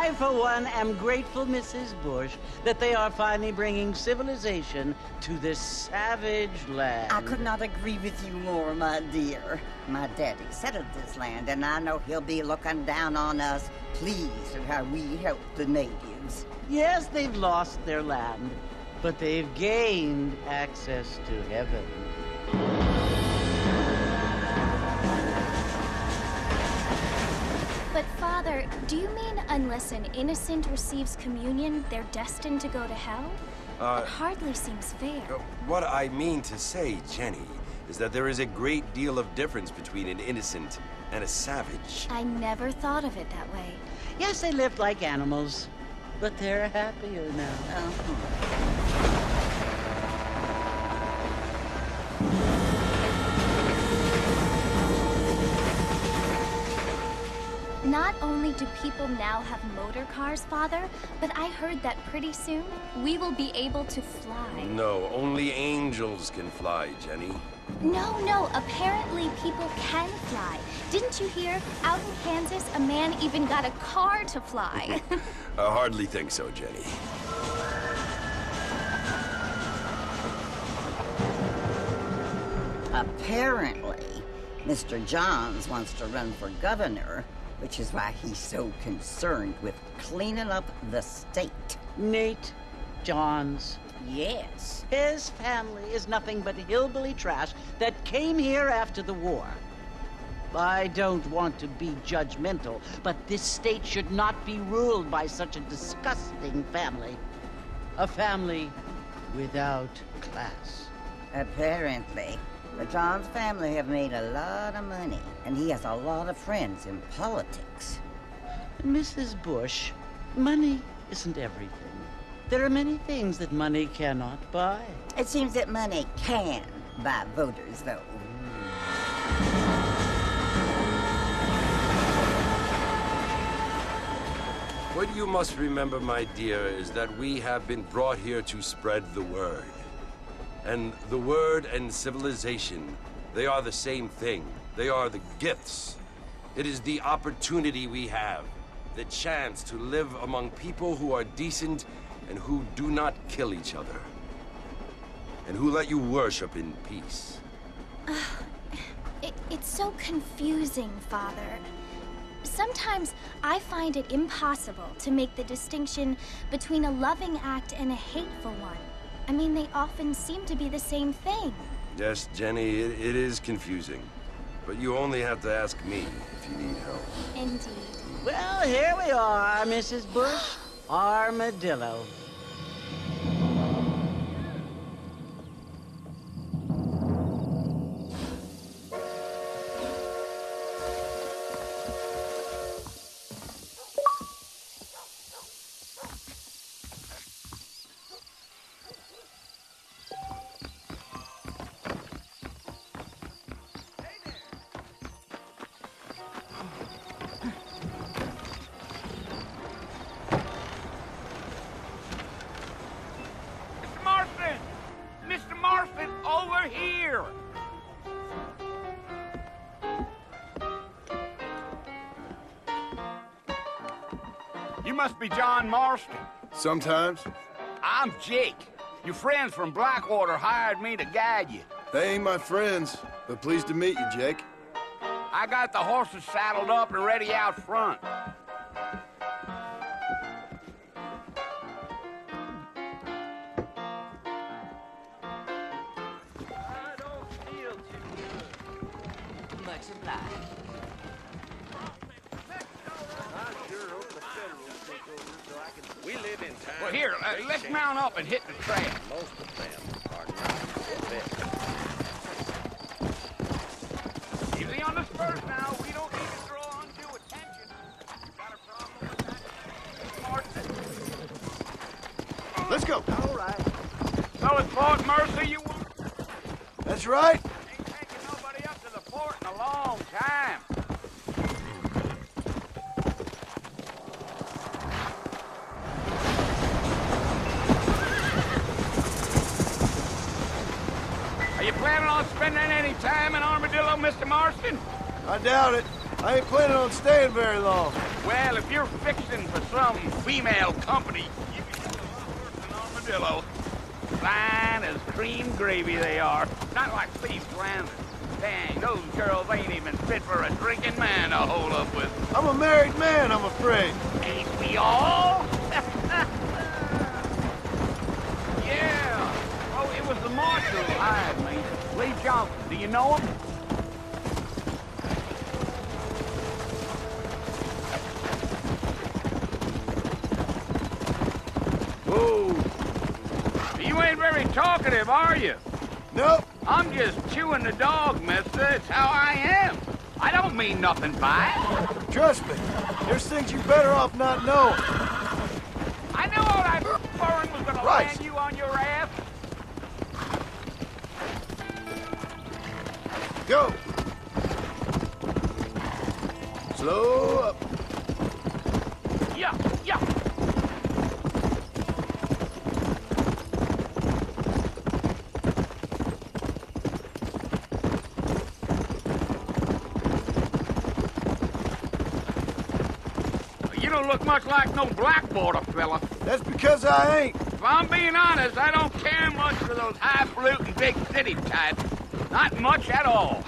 I, for one, am grateful, Mrs. Bush, that they are finally bringing civilization to this savage land. I could not agree with you more, my dear. My daddy settled this land, and I know he'll be looking down on us, pleased at how we help the natives. Yes, they've lost their land, but they've gained access to heaven. But Father, do you mean unless an innocent receives communion, they're destined to go to hell? It hardly seems fair. What I mean to say, Jenny, is that there is a great deal of difference between an innocent and a savage. I never thought of it that way. Yes, they lived like animals, but they're happier now. Not only do people now have motor cars, Father, but I heard that pretty soon we will be able to fly. No, only angels can fly, Jenny. No, apparently people can fly. Didn't you hear? Out in Kansas, a man even got a car to fly. I hardly think so, Jenny. Apparently, Mr. Johns wants to run for governor, which is why he's so concerned with cleaning up the state. Nate Johns. Yes. His family is nothing but hillbilly trash that came here after the war. I don't want to be judgmental, but this state should not be ruled by such a disgusting family. A family without class. Apparently. The Johns family have made a lot of money, and he has a lot of friends in politics. Mrs. Bush, money isn't everything. There are many things that money cannot buy. It seems that money can buy voters, though. What you must remember, my dear, is that we have been brought here to spread the word. And the word and civilization, they are the same thing. They are the gifts. It is the opportunity we have, the chance to live among people who are decent and who do not kill each other, and who let you worship in peace. It's so confusing, Father. Sometimes I find it impossible to make the distinction between a loving act and a hateful one. I mean, they often seem to be the same thing. Yes, Jenny, it is confusing. But you only have to ask me if you need help. Indeed. Well, here we are, Mrs. Bush. Armadillo. Over here! You must be John Marston. Sometimes. I'm Jake. Your friends from Blackwater hired me to guide you. They ain't my friends, but pleased to meet you, Jake. I got the horses saddled up and ready out front. We live in time. Well, here, let's mount up and hit the trail. Most of them are not. Easy on the spurs now. We don't need to draw undue attention. You got a problem with that, Marston? Let's go. All right. So it's Fort Mercy you want? That's right. Ain't taking nobody up to the fort in a long time. Are you planning on spending any time in Armadillo, Mr. Marston? I doubt it. I ain't planning on staying very long. Well, if you're fixing for some female company, you can do a lot worse than armadillo. Fine as cream gravy they are. Not like these Flanders. Dang, those girls ain't even fit for a drinking man to hold up with. I'm a married man, I'm afraid. Ain't we all? Yeah. Oh, it was the marshal who hired me. Lee Johnson. Do you know him? Oh. You ain't very talkative, are you? Nope. I'm just chewing the dog, mister. It's how I am. I don't mean nothing by it. Trust me. There's things you're better off not knowing. I knew all that foreign was gonna Right. land you on your ass. Go. Slow up. Yeah, yeah. You don't look much like no Blackwater fella. That's because I ain't. If I'm being honest, I don't care much for those highfalutin big city types. Not much at all.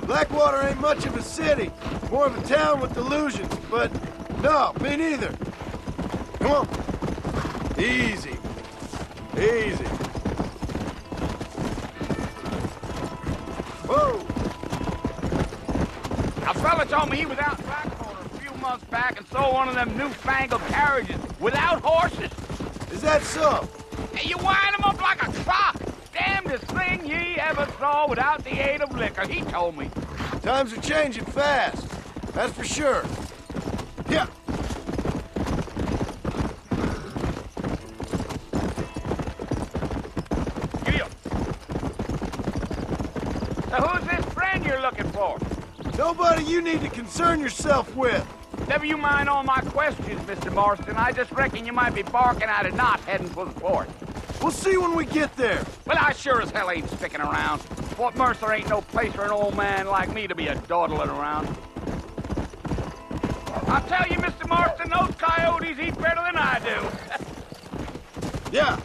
Blackwater ain't much of a city. More of a town with delusions, but no, me neither. Come on. Easy. Easy. Whoa. A fella told me he was out in Blackwater a few months back and saw one of them newfangled carriages without horses. Is that so? And you wind them up like a clock. Damnedest thing ye ever saw without the aid of liquor, he told me. Times are changing fast. That's for sure. Yeah. Giddy up. So who's this friend you're looking for? Nobody you need to concern yourself with. Never you mind all my questions, Mr. Marston. I just reckon you might be barking out a knot heading for the fort. We'll see when we get there. Well, I sure as hell ain't sticking around. Fort Mercer ain't no place for an old man like me to be a dawdling around. I'll tell you, Mr. Marston, those coyotes eat better than I do. Yeah.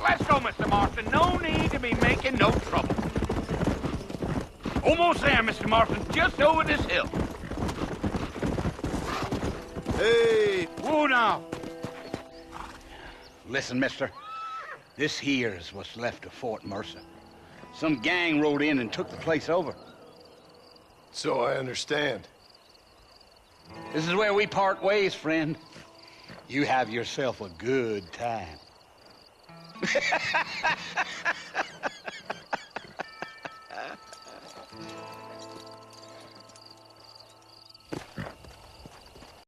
Let's go, Mr. Marston. No need to be making no trouble. Almost there, Mr. Marston. Just over this hill. Hey. Whoa, now. Listen, mister. This here's what's left of Fort Mercer. Some gang rode in and took the place over. So I understand. This is where we part ways, friend. You have yourself a good time.